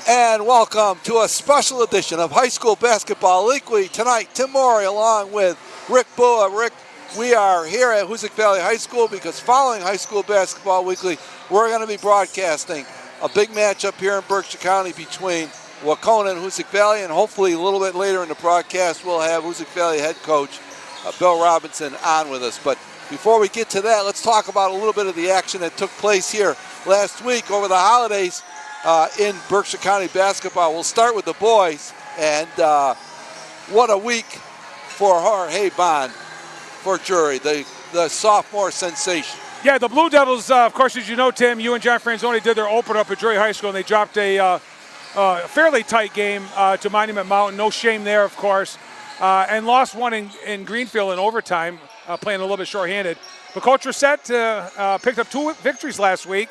And welcome to a special edition of High School Basketball Weekly. Tonight, Tim Morey along with Rick Bua. Rick, we are here at Hoosick Valley High School because following High School Basketball Weekly, we're going to be broadcasting a big matchup here in Berkshire County between Wahconah and Hoosick Valley, and hopefully a little bit later in the broadcast we'll have Hoosick Valley head coach Bill Robinson on with us. But before we get to that, let's talk about a little bit of the action that took place here last week over the holidays in Berkshire County basketball. We'll start with the boys, and what a week for Jorge Bond for Drury, the sophomore sensation. Yeah, the Blue Devils, of course, as you know, Tim, you and John Franzoni did their open up at Drury High School, and they dropped a fairly tight game to Monument Mountain. No shame there, of course, and lost one in Greenfield in overtime, playing a little bit shorthanded. But Coach Reset picked up 2 victories last week,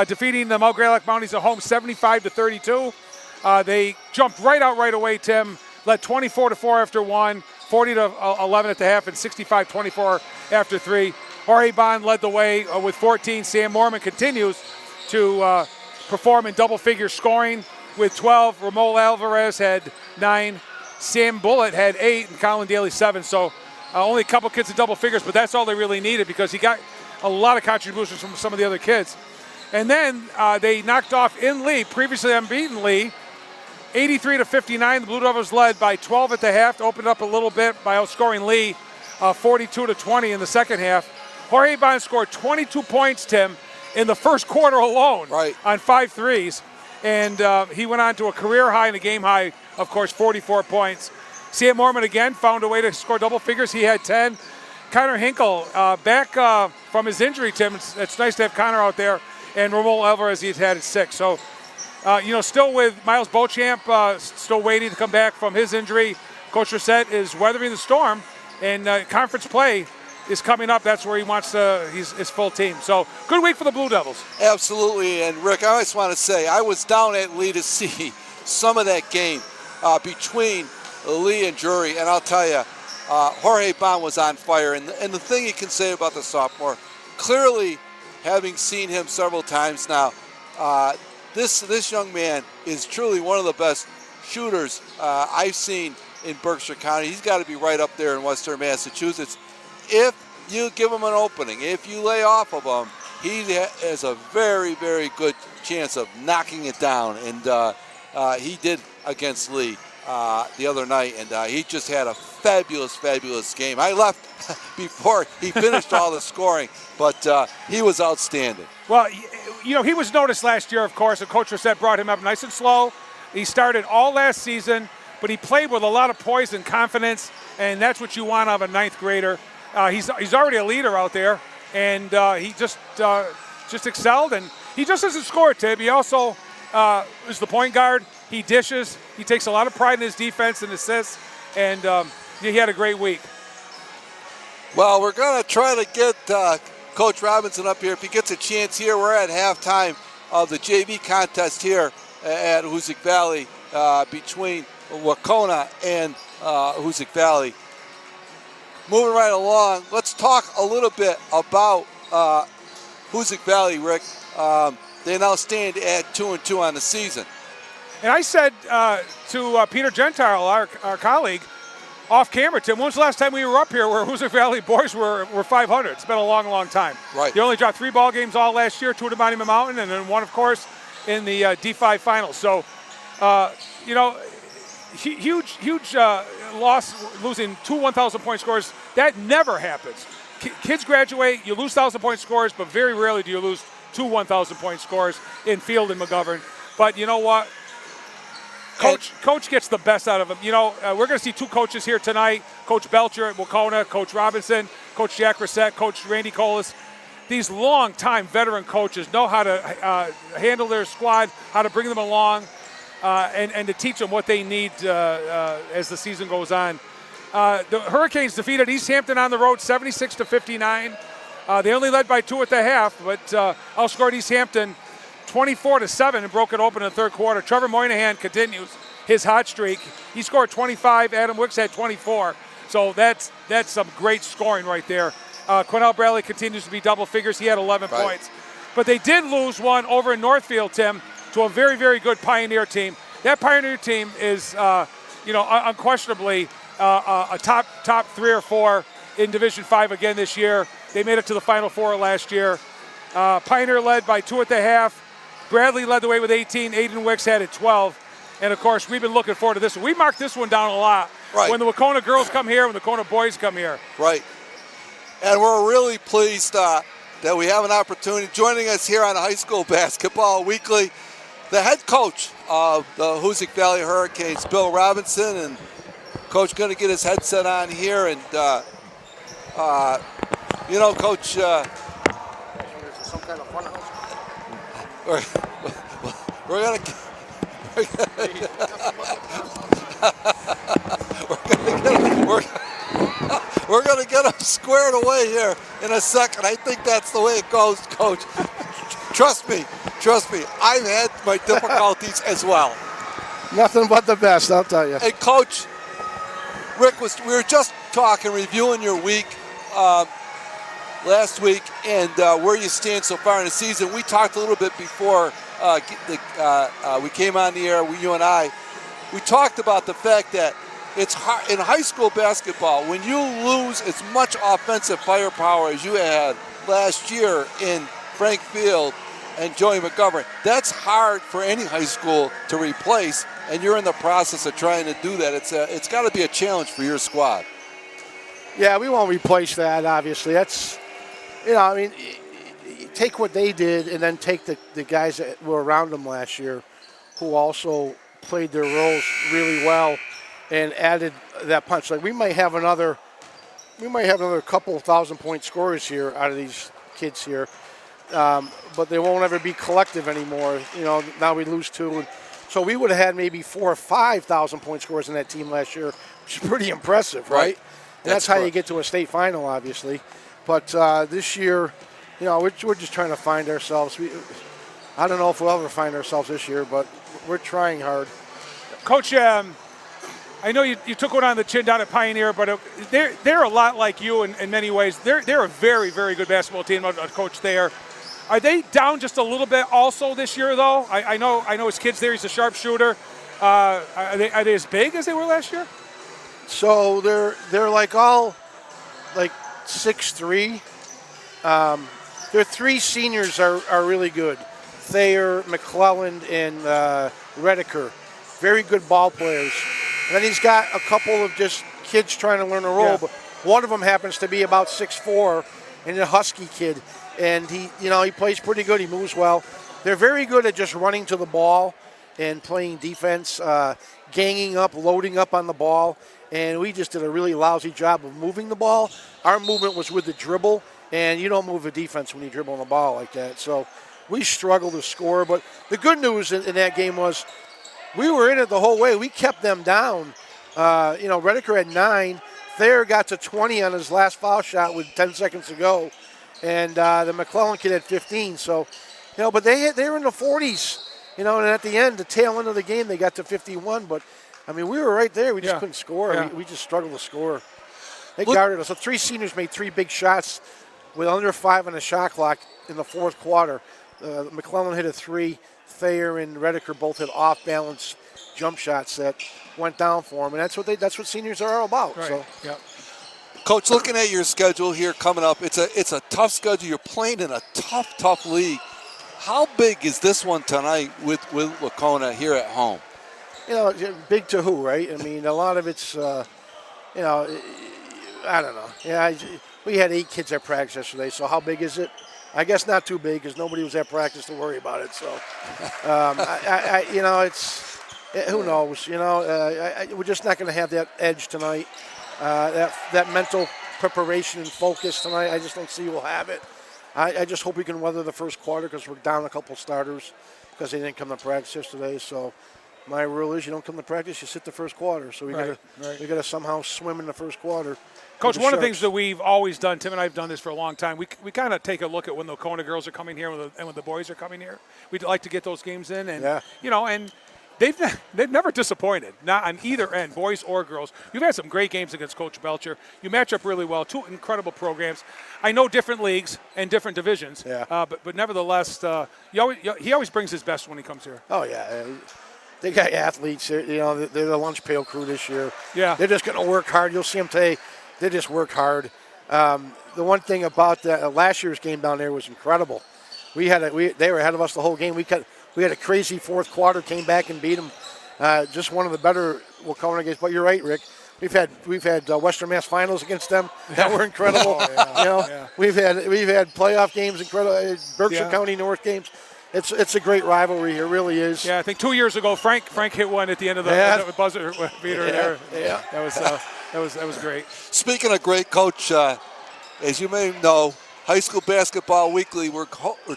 defeating the Mount Greylock Mounties at home 75-32. They jumped right out right away, Tim, led 24-4 after 1, 40-11 at the half, and 65-24 after 3. Jorge Bond led the way with 14. Sam Mormon continues to perform in double figure scoring with 12. Ramon Alvarez had 9. Sam Bullitt had 8, and Colin Daly 7. So only a couple kids in double figures, but that's all they really needed because he got a lot of contributions from some of the other kids. And then they knocked off in Lee, previously unbeaten Lee, 83-59. The Blue Devils led by 12 at the half, opened up a little bit by outscoring Lee 42-20 in the second half. Jorge Bond scored 22 points, Tim, in the first quarter alone on 5 threes. And he went on to a career high and a game high, of course, 44 points. Sam Mormon again found a way to score double figures. He had 10. Connor Hinkle back from his injury, Tim. It's nice to have Connor out there. And Ramon Alvarez, he's had 6. So, still with Miles Beauchamp, still waiting to come back from his injury. Coach Reset is weathering the storm, and conference play is coming up. That's where he wants his full team. So, good week for the Blue Devils. Absolutely. And, Rick, I just want to say, I was down at Lee to see some of that game between Lee and Drury, and I'll tell you, Jorge Bond was on fire. And the thing you can say about the sophomore, clearly, having seen him several times now, this young man is truly one of the best shooters I've seen in Berkshire County. He's got to be right up there in Western Massachusetts. If you give him an opening, if you lay off of him, he has a very, very good chance of knocking it down. And he did against Lee the other night, and he just had a fabulous, fabulous game. I left before he finished all the scoring, but he was outstanding. Well, he was noticed last year, of course, and Coach Reset brought him up nice and slow. He started all last season, but he played with a lot of poise and confidence, and that's what you want out of a 9th grader. He's already a leader out there, and he just excelled, and he just doesn't score, Tim. He also is the point guard. He dishes. He takes a lot of pride in his defense and assists, and he had a great week. Well, we're going to try to get Coach Robinson up here. If he gets a chance here, we're at halftime of the JV contest here at Hoosick Valley between Wahconah and Hoosick Valley. Moving right along, let's talk a little bit about Hoosick Valley, Rick. They now stand at 2-2 on the season. And I said to Peter Gentile, our colleague, off camera, Tim, when was the last time we were up here where Hoosick Valley boys were 500? It's been a long, long time. Right. They only dropped 3 ball games all last year, 2 to Monument Mountain, and then 1, of course, in the D5 finals. So, huge loss, losing 2 1,000-point scores. That never happens. Kids graduate, you lose 1,000-point scores, but very rarely do you lose 2 1,000-point scores in Field and McGovern. But you know what? Coach gets the best out of them. We're going to see 2 coaches here tonight. Coach Belcher at Wahconah, Coach Robinson, Coach Jack Reset, Coach Randy Colas. These long-time veteran coaches know how to handle their squad, how to bring them along, and to teach them what they need as the season goes on. The Hurricanes defeated East Hampton on the road 76-59. They only led by 2 at the half, but outscored East Hampton 24-7 and broke it open in the third quarter. Trevor Moynihan continues his hot streak. He scored 25. Adam Wicks had 24. So that's some great scoring right there. Quinnell Bradley continues to be double figures. He had 11 points. But they did lose one over in Northfield, Tim. to a very, very good Pioneer team. That Pioneer team is, unquestionably a top 3 or 4 in Division 5 again this year. They made it to the Final Four last year. Pioneer led by 2 at the half. Bradley led the way with 18. Aiden Wicks had it 12. And, of course, we've been looking forward to this one. We marked this one down a lot. Right. When the Wahconah girls come here, when the Wahconah boys come here. Right. And we're really pleased that we have an opportunity. Joining us here on High School Basketball Weekly, the head coach of the Hoosick Valley Hurricanes, Bill Robinson. And Coach going to get his headset on here. And, Coach, some kind of fun house. we're going to... We're going to get them squared away here in a second. I think that's the way it goes, Coach. Trust me. I've had my difficulties as well. Nothing but the best, I'll tell you. Hey, Coach, Rick, we were just talking, reviewing your week last week and where you stand so far in the season. We talked a little bit before we came on the air, you and I. We talked about the fact that it's hard in high school basketball when you lose as much offensive firepower as you had last year in Frank Field and Joey McGovern. That's hard for any high school to replace, and you're in the process of trying to do that. It's got to be a challenge for your squad. Yeah, we won't replace that, obviously. That's, take what they did and then take the guys that were around them last year who also played their roles really well and added that punch. Like we might have another couple of 1,000-point scorers here out of these kids here, but they won't ever be collective anymore. Now we lose 2. And so we would have had maybe 4,000 or 5,000-point scorers in that team last year, which is pretty impressive, right? And that's how you get to a state final, obviously. But this year, we're just trying to find ourselves. I don't know if we'll ever find ourselves this year, but we're trying hard. Coach, I know you took one on the chin down at Pioneer, but they're a lot like you in many ways. They're a very, very good basketball team, a coach there. Are they down just a little bit also this year, though? I know his kid's there. He's a sharpshooter. Are they as big as they were last year? So they're all 6'3". Their 3 seniors are really good. Thayer, McClelland, and Rediker. Very good ball players. And then he's got a couple of just kids trying to learn a role, but one of them happens to be about 6'4", and a husky kid. And he plays pretty good. He moves well. They're very good at just running to the ball and playing defense, ganging up, loading up on the ball. And we just did a really lousy job of moving the ball. Our movement was with the dribble, and you don't move a defense when you dribble on the ball like that. So we struggled to score. But the good news in that game was we were in it the whole way. We kept them down. Rediker had 9. Thayer got to 20 on his last foul shot with 10 seconds to go. And the McClellan kid had 15. So, but they were in the 40s. And at the end, the tail end of the game, they got to 51. But, we were right there. We just couldn't score. Yeah. We just struggled to score. They guarded us. So 3 seniors made 3 big shots with under 5 on the shot clock in the fourth quarter. McClellan hit a 3. Thayer and Rediker both hit off-balance jump shots that went down for them. And that's what seniors are all about. Right. So. Yep. Coach, looking at your schedule here coming up, it's a tough schedule. You're playing in a tough league. How big is this one tonight with Wahconah here at home? Big to who, right? A lot of it's, I don't know. Yeah, we had 8 kids at practice yesterday, so how big is it? I guess not too big because nobody was at practice to worry about it. So, it's who knows? We're just not going to have that edge tonight. That mental preparation and focus tonight, I just don't see we'll have it. I just hope we can weather the first quarter because we're down a couple starters because they didn't come to practice yesterday. So my rule is you don't come to practice, you sit the first quarter. So we gotta somehow swim in the first quarter. Coach, one of the things that we've always done, Tim and I have done this for a long time, we kind of take a look at when the Wahconah girls are coming here and when the boys are coming here. We'd like to get those games in. And, and they've never disappointed, not on either end, boys or girls. You've had some great games against Coach Belcher. You match up really well. Two incredible programs. I know different leagues and different divisions, but nevertheless, he always brings his best when he comes here. Oh yeah, they got athletes. They're the lunch pail crew this year. Yeah, they're just going to work hard. You'll see them today. They just work hard. The one thing about last year's game down there was incredible. They were ahead of us the whole game. We had a crazy fourth quarter, came back and beat them. Just one of the better Wauconah games. But you're right, Rick. We've had Western Mass finals against them that were incredible. We've had playoff games, incredible Berkshire County North games. It's a great rivalry. It really is. Yeah, I think 2 years ago Frank hit one at the end of the buzzer beater there. Yeah, that was great. Speaking of great, Coach, as you may know, High School Basketball Weekly, we're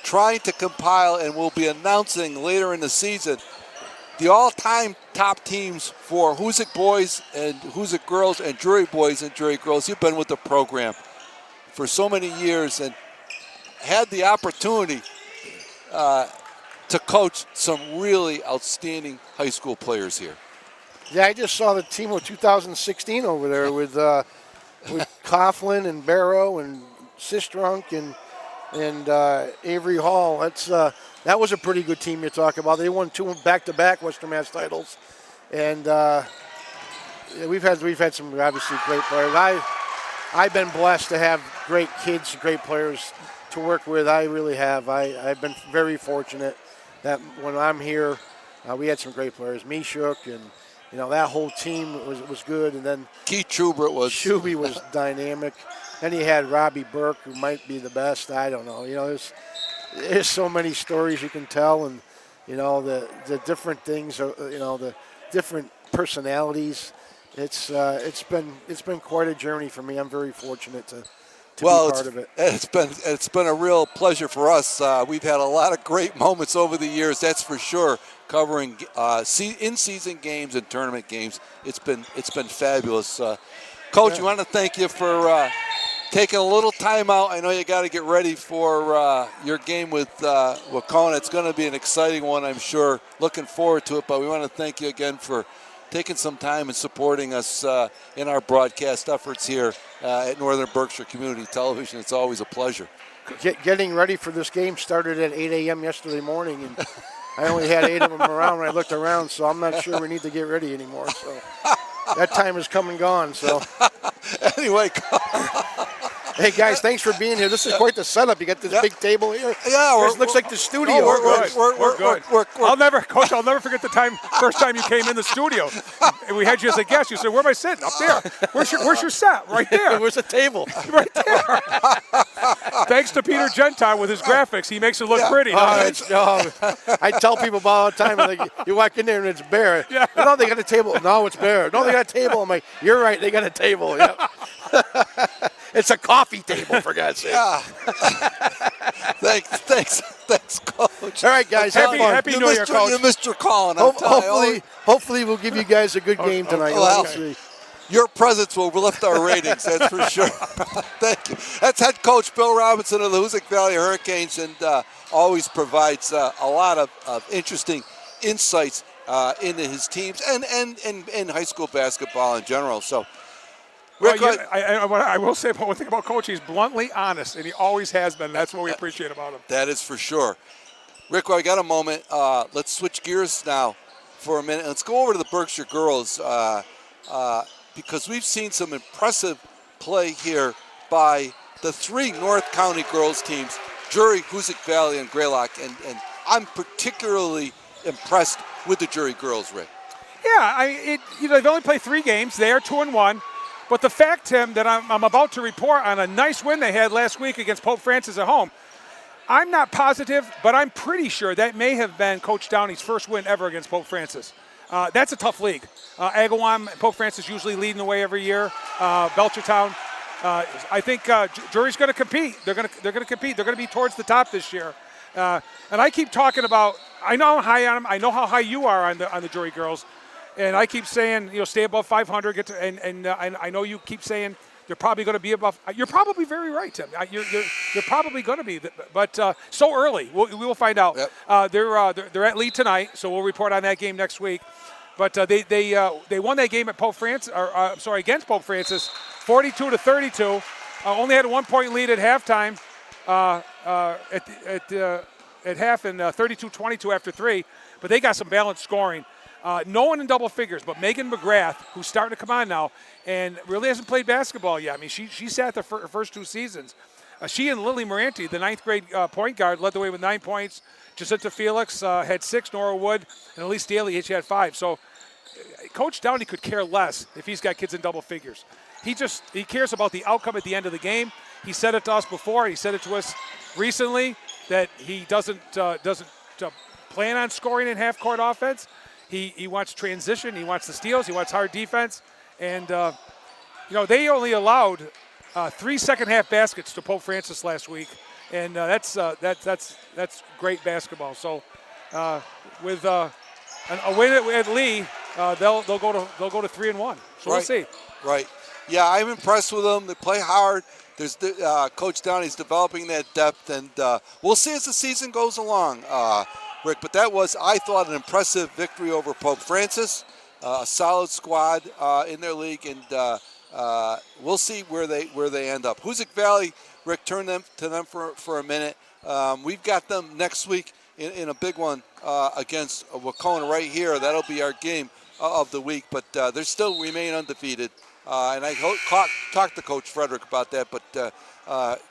trying to compile and we'll be announcing later in the season the all-time top teams for Hoosick boys and Hoosick girls and Drury boys and Drury girls. You've been with the program for so many years and had the opportunity to coach some really outstanding high school players here. Yeah, I just saw the team of 2016 over there with Coughlin and Barrow and Sistrunk and Avery Hall. That was a pretty good team you're talking about. They won 2 back-to-back Western Mass titles, and we've had some obviously great players. I've been blessed to have great kids, great players to work with. I really have. I've been very fortunate that when I'm here, we had some great players. Mishuk and that whole team was good, and then Keith Schubert was dynamic. Then you had Robbie Burke, who might be the best. I don't know. There's so many stories you can tell, and the different things. The different personalities. It's been quite a journey for me. I'm very fortunate to be part of it. It's been a real pleasure for us. We've had a lot of great moments over the years, that's for sure. Covering in-season games and tournament games, it's been fabulous. Coach, we want to thank you for taking a little time out. I know you got to get ready for your game with Wauconah. It's going to be an exciting one, I'm sure. Looking forward to it, but we want to thank you again for taking some time and supporting us in our broadcast efforts here at Northern Berkshire Community Television. It's always a pleasure. Getting ready for this game started at 8 a.m. yesterday morning, and I only had 8 of them around when I looked around, so I'm not sure we need to get ready anymore. So that time has come and gone. So anyway. Hey, guys, thanks for being here. This is quite the setup. You got this big table here. Yeah, this looks like the studio. We're good. I'll never forget the first time you came in the studio. And we had you as a guest. You said, "Where am I sitting?" Up there. Where's your set? Right there. Where's the table? Right there. Thanks to Peter Gentile with his graphics. He makes it look pretty. I tell people about all the time, like, you walk in there and it's bare. Yeah. No, they got a table. No, it's bare. No, they got a table. I'm like, you're right. They got a table. Yep. It's a coffee table, for God's sake. Yeah. Thanks, Coach. All right, guys. Happy New Year, Coach. You missed your call. And hopefully we'll give you guys a good game tonight. Your presence will lift our ratings, that's for sure. Thank you. That's head coach Bill Robinson of the Hoosick Valley Hurricanes, and always provides a lot of interesting insights into his teams and high school basketball in general. So, Rick, I will say one thing about Coach. He's bluntly honest, and he always has been. That's what we appreciate about him. That is for sure. Rick, I got a moment. Let's switch gears now for a minute. Let's go over to the Berkshire girls because we've seen some impressive play here by the 3 North County girls teams, Drury, Hoosick Valley, and Greylock. And I'm particularly impressed with the Drury girls, Rick. Yeah, they've only played 3 games. They are 2-1. But the fact, Tim, that I'm about to report on a nice win they had last week against Pope Francis at home, I'm not positive, but I'm pretty sure that may have been Coach Downey's first win ever against Pope Francis. That's a tough league. Agawam, Pope Francis usually leading the way every year. Belchertown. I think Drury's going to compete. They're going to compete. They're going to be towards the top this year. And I keep talking about. I know how high on them. I know how high you are on the Drury girls. And I keep saying, stay above 500. And I know you keep saying they're probably going to be above. You're probably very right, Tim. You're probably going to be, but so early. We will find out. Yep. They're at Lee tonight, so we'll report on that game next week. But they won that game at Pope Francis, against Pope Francis, 42-32. Only had a 1-point lead at halftime. At half and 32-22 after 3, but they got some balanced scoring. No one in double figures, but Megan McGrath, who's starting to come on now, and really hasn't played basketball yet. I mean, she sat the first 2 seasons. She and Lily Moranti, the 9th grade point guard, led the way with 9 points. Jacinta Felix had 6, Nora Wood, and Elise Daly, she had 5. So Coach Downey could care less if he's got kids in double figures. He cares about the outcome at the end of the game. He said it to us before. He said it to us recently that he doesn't plan on scoring in half-court offense. He wants transition. He wants the steals. He wants hard defense. And, they only allowed 3 second-half baskets to Pope Francis last week, and that's great basketball. So with a win at Lee, they'll go to 3-1. So right. We'll see. Right. Yeah, I'm impressed with them. They play hard. There's Coach Downey's developing that depth, and we'll see as the season goes along, Rick. But that was, I thought, an impressive victory over Pope Francis. A solid squad in their league, and we'll see where they end up. Hoosick Valley, Rick, turn to them for a minute. We've got them next week in a big one against Wacona right here. That'll be our game of the week, but they still remain undefeated. And I talked to Coach Frederick about that, but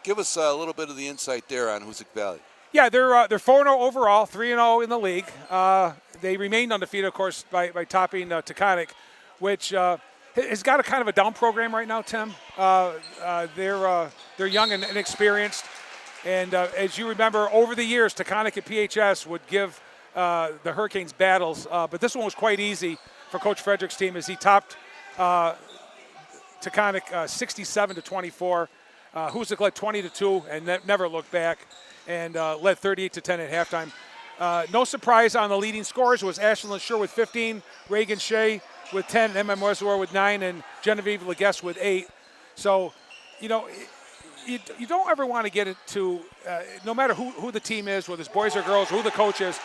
give us a little bit of the insight there on Hoosick Valley. Yeah, they're 4-0 overall, 3-0 in the league. They remained undefeated, of course, by topping Taconic, which has got a kind of a down program right now, Tim. They're young and inexperienced, and as you remember, over the years, Taconic and PHS would give the Hurricanes battles, but this one was quite easy for Coach Frederick's team as he topped Taconic 67-24. Hoosick led 20-2 and never looked back, and led 38-10 at halftime. No surprise on the leading scorers was Ashlyn Schur with 15, Reagan Shea with 10, MM Reservoir with 9, and Genevieve Leguest with 8. So, you don't ever want to get it to, no matter who the team is, whether it's boys or girls, who the coach is,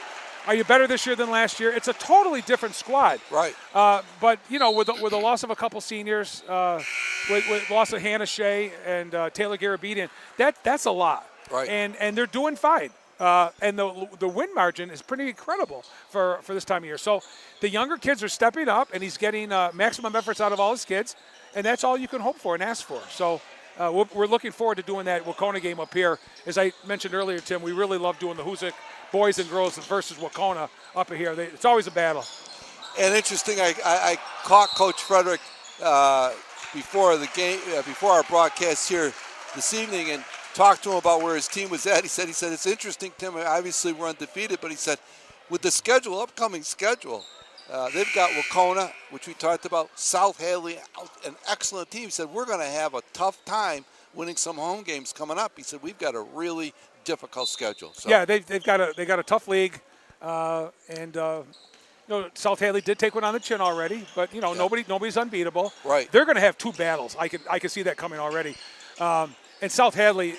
are you better this year than last year? It's a totally different squad. Right. But, with the loss of a couple seniors, with loss of Hannah Shea and Taylor Garabedian, that's a lot. Right. And they're doing fine. And the win margin is pretty incredible for this time of year. So the younger kids are stepping up, and he's getting maximum efforts out of all his kids, and that's all you can hope for and ask for. So we're looking forward to doing that Wacona game up here. As I mentioned earlier, Tim, we really love doing the Hoosick boys and girls versus Wacona up here. It's always a battle. And interesting, I caught Coach Frederick before the game, before our broadcast here this evening, and talked to him about where his team was at. He said it's interesting, Tim. Obviously, we're undefeated, but he said with the upcoming schedule, they've got Wacona, which we talked about, South Hadley, an excellent team. He said we're going to have a tough time winning some home games coming up. He said we've got a really difficult schedule. So. Yeah, they got a tough league, and South Hadley did take one on the chin already, but yeah. nobody's unbeatable. Right. They're going to have 2 battles. I can see that coming already. And South Hadley,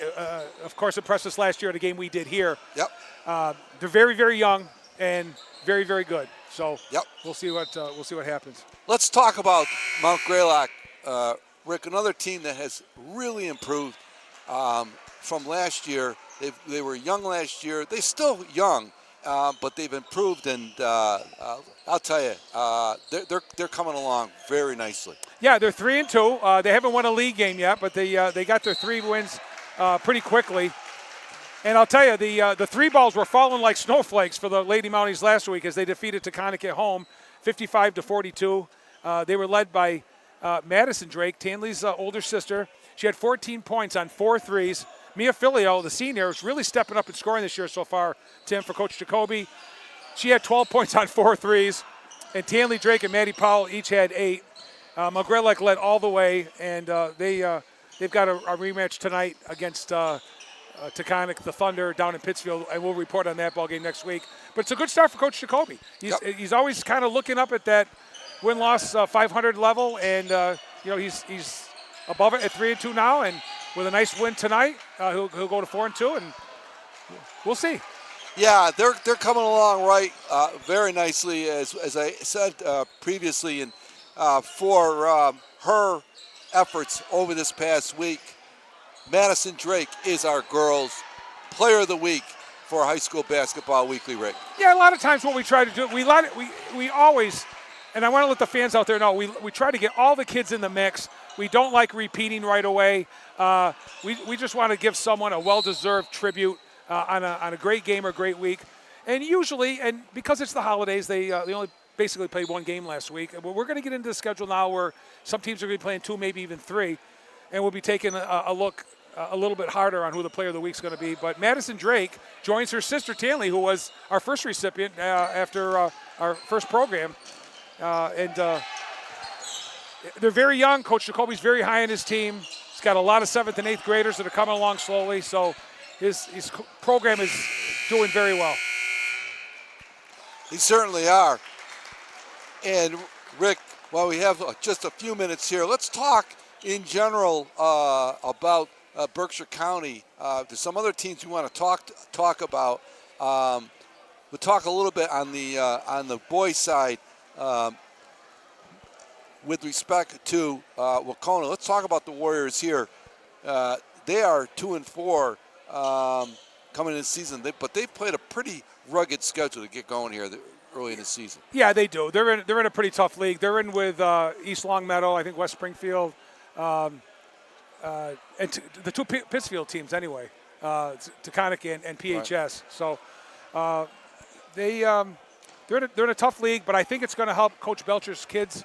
of course, impressed us last year at a game we did here. Yep. They're very, very young and very, very good. So yep. We'll see what happens. Let's talk about Mount Greylock, Rick. Another team that has really improved from last year. They were young last year. They're still young, but they've improved, and I'll tell you, they're coming along very nicely. Yeah, they're 3-2. They haven't won a league game yet, but they got their 3 wins pretty quickly. And I'll tell you, the 3 balls were falling like snowflakes for the Lady Mounties last week as they defeated Taconic at home, 55-42. They were led by Madison Drake, Tanley's older sister. She had 14 points on 4 threes. Mia Filio, the senior, is really stepping up and scoring this year so far, Tim, for Coach Jacoby. She had 12 points on 4 threes. And Tanley Drake and Maddie Powell each had 8. Mount Greylock led all the way, and they've got a rematch tonight against Taconic, the Thunder, down in Pittsfield, and we'll report on that ball game next week. But it's a good start for Coach Jacoby. He's always kind of looking up at that win-loss 500 level, and he's above it at 3-2 now, and with a nice win tonight, he'll go to 4-2, and we'll see. Yeah, they're coming along very nicely, as I said previously, and for her efforts over this past week, Madison Drake is our girls' Player of the Week for High School Basketball Weekly, Rick. Yeah, a lot of times what we try to do, we always, and I want to let the fans out there know, we try to get all the kids in the mix. We don't like repeating right away. We just want to give someone a well-deserved tribute on a great game or great week. And usually, and because it's the holidays, they only basically played one game last week. But we're going to get into the schedule now where some teams are going to be playing 2, maybe even 3, and we'll be taking a look a little bit harder on who the Player of the Week is going to be. But Madison Drake joins her sister Tanley, who was our first recipient after our first program. And they're very young. Coach Jacoby's very high in his team. He's got a lot of 7th and 8th graders that are coming along slowly. So his program is doing very well. They certainly are. And Rick, while we have just a few minutes here, let's talk in general about Berkshire County. There's some other teams we want to talk about. We'll talk a little bit on the boys' side with respect to Wahconah. Let's talk about the Warriors here. They are 2-4 coming in the season, but they've played a pretty rugged schedule to get going here early in the season. Yeah, they do. They're in a pretty tough league. They're in with East Longmeadow, I think West Springfield, and the 2 Pittsfield teams anyway, Taconic and PHS. Right. So they're in a tough league, but I think it's going to help Coach Belcher's kids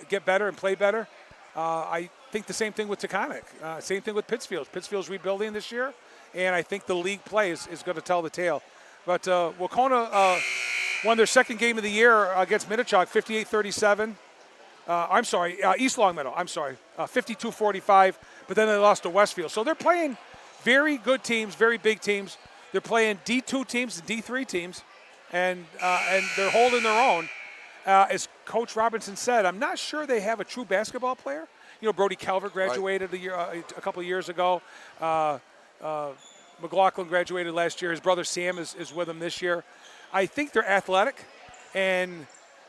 get better and play better. I think the same thing with Taconic. Same thing with Pittsfield. Pittsfield's rebuilding this year, and I think the league play is going to tell the tale. But Wahconah won their second game of the year against Minnechock, 58-37. East Longmeadow, 52-45, but then they lost to Westfield. So they're playing very good teams, very big teams. They're playing D2 teams and D3 teams, and they're holding their own. As Coach Robinson said, I'm not sure they have a true basketball player. You know, Brody Calvert graduated a couple of years ago. McLaughlin graduated last year. His brother Sam is with him this year. I think they're athletic, and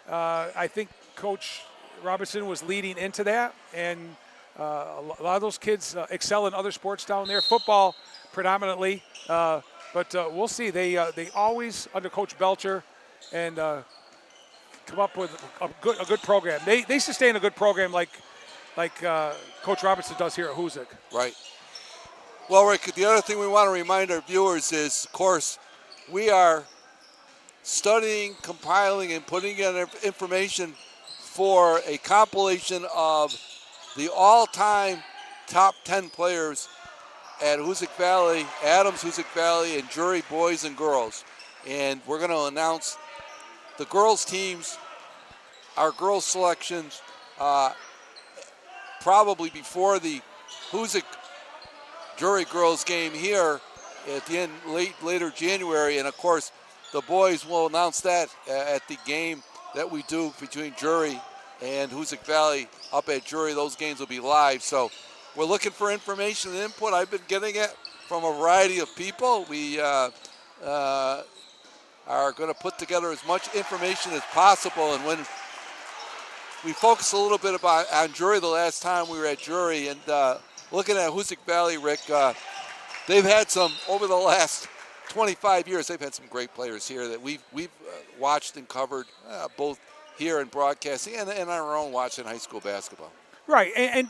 I think Coach Robinson was leading into that. And a lot of those kids excel in other sports down there, football predominantly. But we'll see. They always, under Coach Belcher, and come up with a good program. They sustain a good program like Coach Robinson does here at Hoosick. Right. Well, Rick, the other thing we want to remind our viewers is, of course, we are studying, compiling, and putting together information for a compilation of the all-time top 10 players at Hoosick Valley, Adams, Hoosick Valley, and Drury boys and girls. And we're going to announce the girls' teams, our girls' selections, probably before the Hoosick Drury girls game here at the end, later January. And of course, the boys will announce that at the game that we do between Drury and Hoosick Valley up at Drury. Those games will be live. So we're looking for information and input. I've been getting it from a variety of people. We are going to put together as much information as possible. And when we focused a little bit on Drury the last time we were at Drury, and looking at Hoosick Valley, Rick, they've had some, over the last 25 years, they've had some great players here that we've watched and covered, both here in broadcasting and on our own watching high school basketball. Right, and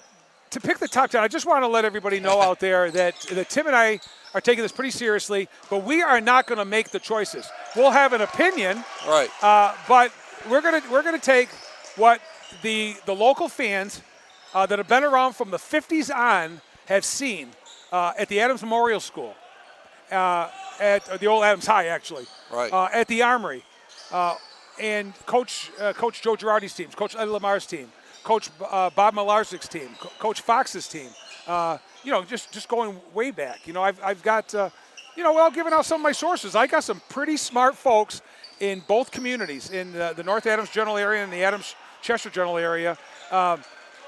to pick the top 10, I just want to let everybody know out there that Tim and I are taking this pretty seriously, but we are not going to make the choices. We'll have an opinion, right? But we're gonna take what the local fans that have been around from the 50s on have seen at the Adams Memorial School, at the old Adams High, actually, right? At the Armory, and Coach Joe Girardi's team, Coach Ed Lamar's team, Coach Bob Milarzik's team, Coach Fox's team. Just going way back. I've got, giving out some of my sources. I got some pretty smart folks in both communities, in the North Adams general area and the Adams Chester general area.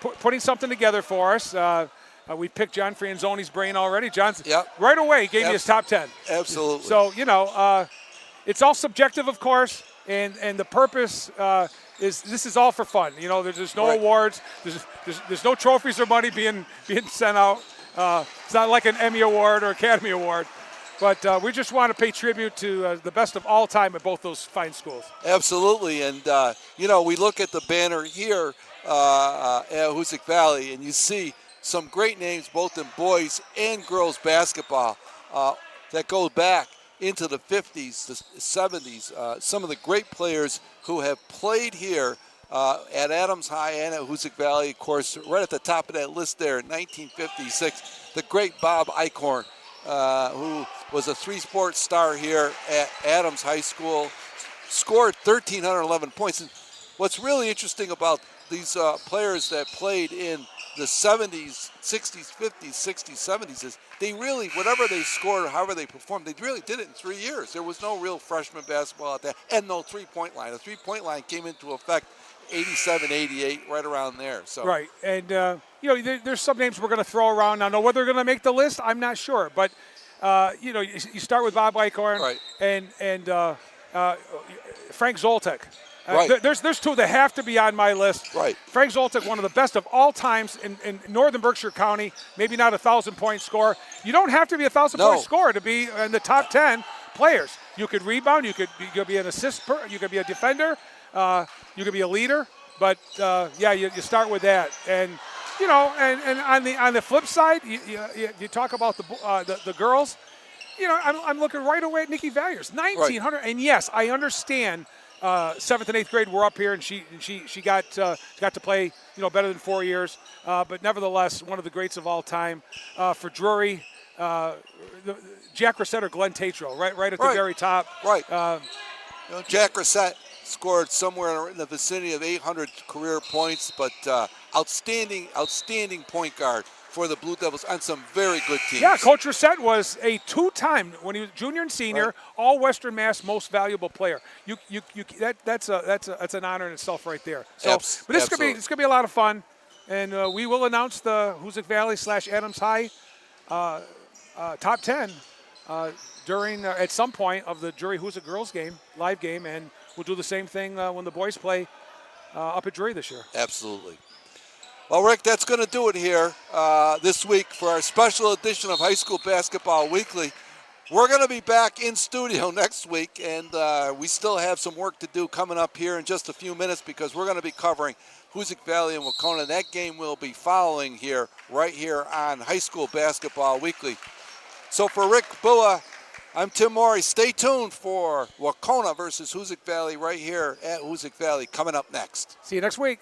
putting something together for us. We picked John Franzoni's brain already. John's Yep. away gave me his top 10. Absolutely. So, it's all subjective, of course, and the purpose is this is all for fun. There's no awards. There's no trophies or money being sent out. It's not like an Emmy Award or Academy Award. But we just want to pay tribute to the best of all time at both those fine schools. Absolutely. And, we look at the banner here at Hoosick Valley, and you see some great names both in boys and girls basketball that go back into the 50s, the 70s. Some of the great players who have played here at Adams High and at Hoosick Valley, of course, right at the top of that list there in 1956, the great Bob Eichhorn, who was a three-sport star here at Adams High School, scored 1,311 points. And what's really interesting about these players that played in the 70s, 60s, 50s, 60s, 70s is they really, whatever they scored or however they performed, they really did it in 3 years. There was no real freshman basketball at that, and no three-point line. The three-point line came into effect 87, 88, right around there. So right, and there's some names we're going to throw around. Now, whether they're going to make the list, I'm not sure. But you start with Bob Eichhorn, right, and Frank Zoltek. Right. There's two that have to be on my list. Right. Frank Zoltek, one of the best of all times in Northern Berkshire County. Maybe not 1,000-point scorer. You don't have to be a 1,000-point scorer to be in the top 10 players. You could rebound. You could be an assist. You could be a defender. You could be a leader. But you start with that. And and on the flip side, you talk about the girls. I'm looking right away at Nikki Valyers, 1,900. Right. And yes, I understand. 7th and 8th grade were up here, and she got to play better than 4 years, but nevertheless one of the greats of all time. For Drury, Jack Reset or Glenn Tatro, right at the very top. Right. Jack Reset scored somewhere in the vicinity of 800 career points, but outstanding point guard for the Blue Devils on some very good teams. Yeah, Coach Reset was a two-time, when he was junior and senior, all Western Mass most valuable player. That's an honor in itself right there. So, but this is gonna be a lot of fun, and we will announce the Hoosick Valley / Adams High top 10 during at some point of the Drury Hoosick girls game, live game, and we'll do the same thing when the boys play up at Drury this year. Absolutely. Well, Rick, that's going to do it here this week for our special edition of High School Basketball Weekly. We're going to be back in studio next week, and we still have some work to do coming up here in just a few minutes because we're going to be covering Hoosick Valley and Wahconah. That game will be following right here on High School Basketball Weekly. So for Rick Bua, I'm Tim Morey. Stay tuned for Wahconah versus Hoosick Valley right here at Hoosick Valley coming up next. See you next week.